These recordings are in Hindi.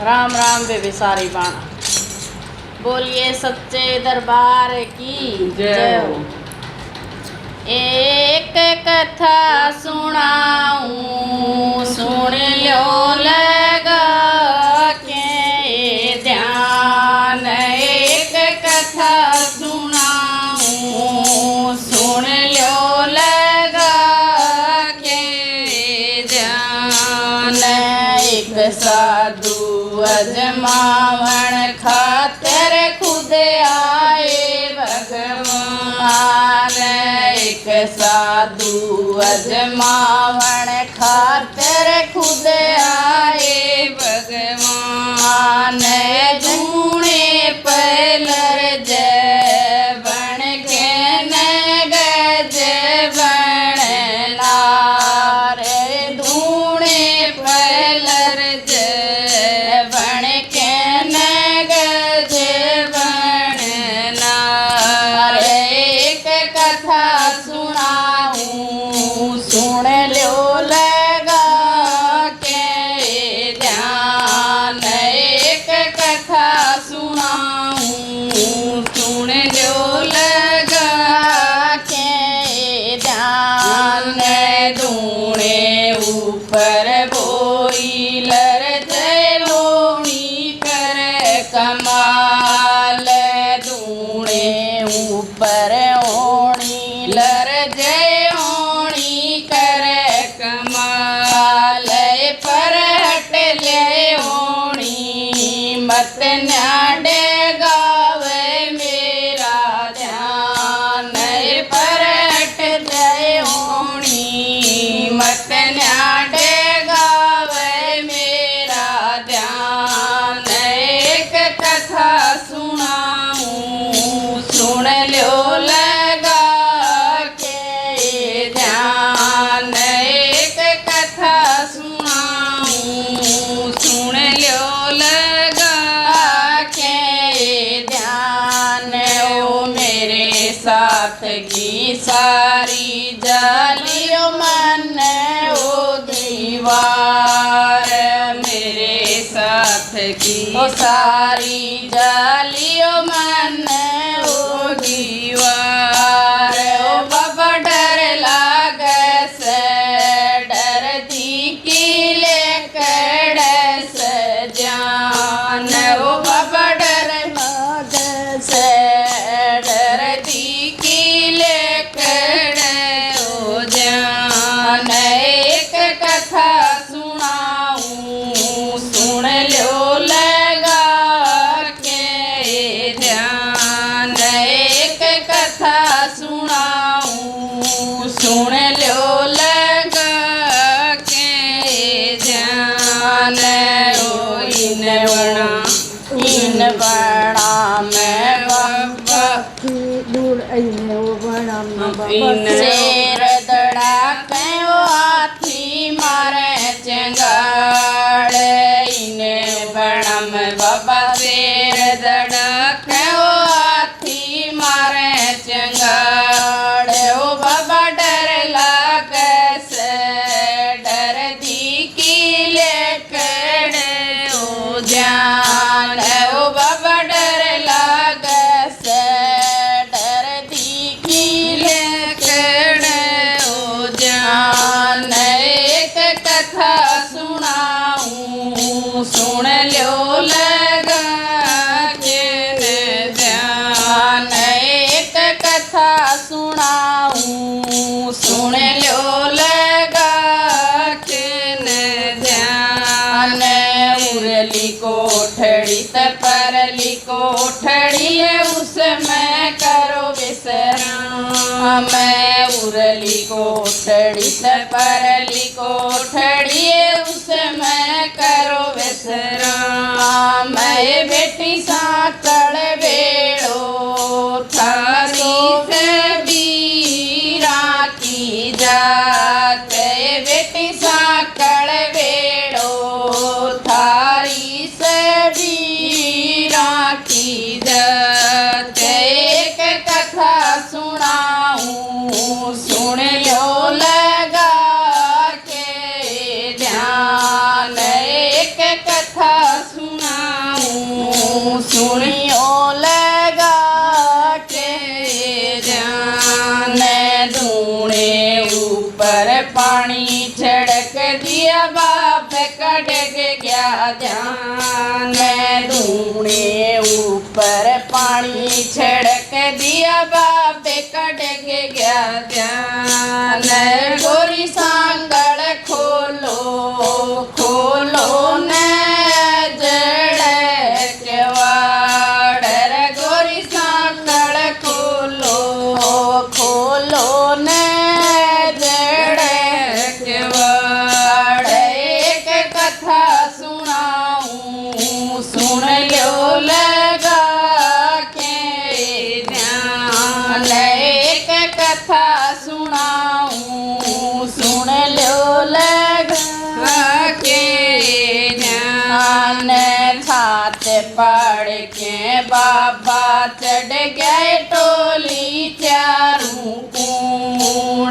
राम राम बेबी सारी बाणा। बोलिए सच्चे दरबार की जय हो। एक कथा सुनाऊं सुन लो लगा के ध्यान। एक कथा सुनाऊं सुन लो लगा के ध्यान। एक साधु अजमावण खातर खुद आए भगवान। एक साधु अजमावण खातर खुद आए भगवान। धूणे पलर जय बण के न गज बण लार। धूणे पलर जय बण के न गज बण लार। एक कथा सुनाऊं सुन लो लगा के ध्यान। एक कथा सुनाऊं सुन लो लगा के ध्यान। धूणे ऊपर बोइलर जलोनी कर कमाल। धूणे ऊपर ओणी लर जय ओणी कर कमाल। पर हट ले ओणी मत न्याडे गावे मेरा ध्यान। पर हट ले ओणी मत न्याडे गावे मेरा ध्यान। एक कथा सुनाऊं सुन लो लगा के ध्यान। एक कथा सुनाऊं सुन लो लगा के ध्यान। ओ मेरे साथ की सारी जालियों मन ओ दीवार। मेरे साथ की सारी जालियों मन ओ दीवार। ओ बाबा डर लागे से डर दी की लेकर से जान। ओ बाबा डर लागे से डर दी की लेकर ओ जान। एक कथा सुनाऊं सुन लो लगा के ध्यान। एक कथा सुनाऊं सुन लो लगा के ध्यान। इन बड़ा में बाबा शेर दड़ा कयो हाथी मारे चंगाड़। इने बड़ा में बाबा शेर दड़ा कयो हाथी मारे चंगाड़। ओ बाबा डर लागे से डर दी की लेकर ओ जान। ओ बाबा डर लागे से डर दी की लेकर ओ जान। एक कथा सुनाऊं सुन लो लगा के ध्यान। एक कथा सुनाऊं सुन लो लगा के ध्यान। उरली कोठड़ी परली कोठड़ी उसमें करो विश्राम। उरली कोठड़ी परली कोठड़ी उसमें करो विश्राम। बेटी साकड़ बेड़ो थारी से बीरा की जात। बेटी साकड़ बेड़ो थारी से बीरा की जात। एक कथा सुनाऊं सुन लो लगा के ध्यान। एक कथा गया ध्यान, धूने ऊपर पानी छिड़क दिया बाबे का डग गया ध्यान। गोरी सांगड़ खोलो खोलो न जड़ केवाड़, गोरी सांगड़ खोलो खोलो न जड़ केवाड़। एक कथा सुनाऊं सुन लो लगा के ध्यान, एक कथा सुनाऊं सुन लो लगा के ध्यान। छात पड़ के बाबा चढ़ गए टोली चारों कूण,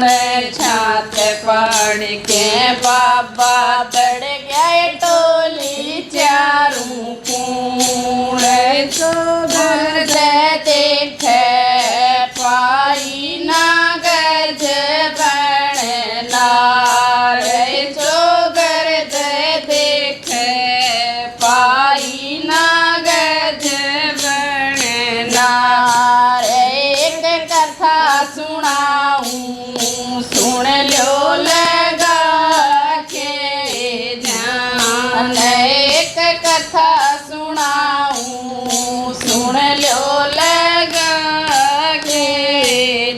छात पड़ के बाबा चढ़ गए टोली चारों कूण। जो गर्ज देखे पाई ना गर्ज बन नार, जो गर्ज देखे पाई ना गर्ज बन नार। एक कथा सुनाऊं सुन लो लगा के ध्यान, एक कथा सुनाऊं सुन लो लगा के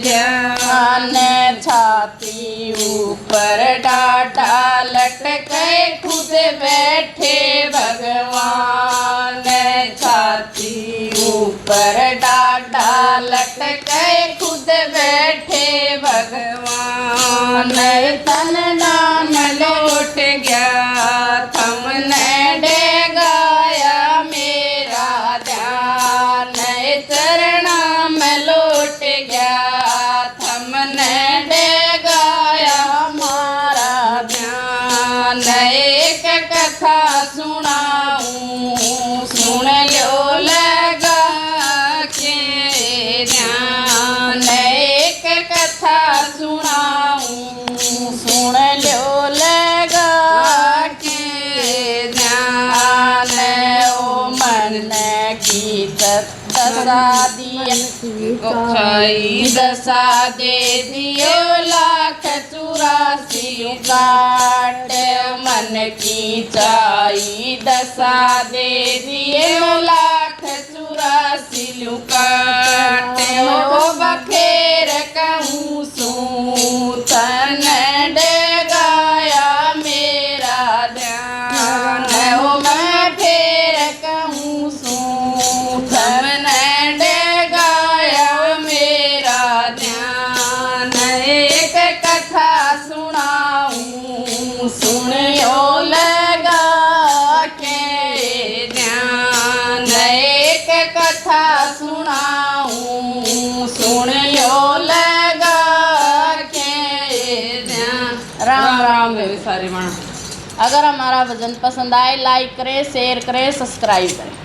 ध्यान। छाती ऊपर डाटा लटके खुद बैठे भगवान, छाती ऊपर डाटा लटके खुद बैठे भगवान। तन नाम लौट गया थमने डेगाया मेरा ध्यान, चरणा में लौट गया थमने डेगाया मारा ध्यान। एक कथा सुनाऊं सुन लो लगा के ध्यान, एक कथा सुनाऊं सुन लो लगा के ध्यान। ओ मन की दशा दशा दे दियो लाख 84 काट, मन की चाई दशा दे दियो लाख 84 काट। ओ बखेर कहूँ सूतन डगाया मेरा ध्यान, ओ मैं फेर कहूँ सूतन डगाया मेरा ध्यान। एक कथा सुनाऊं सुनियो लगा के ध्यान, एक कथा सुनाऊं सुनियो लगा के ध्यान। राम राम मेरे सारे माँ। अगर हमारा भजन पसंद आए लाइक करें, शेयर करें, सब्सक्राइब करें।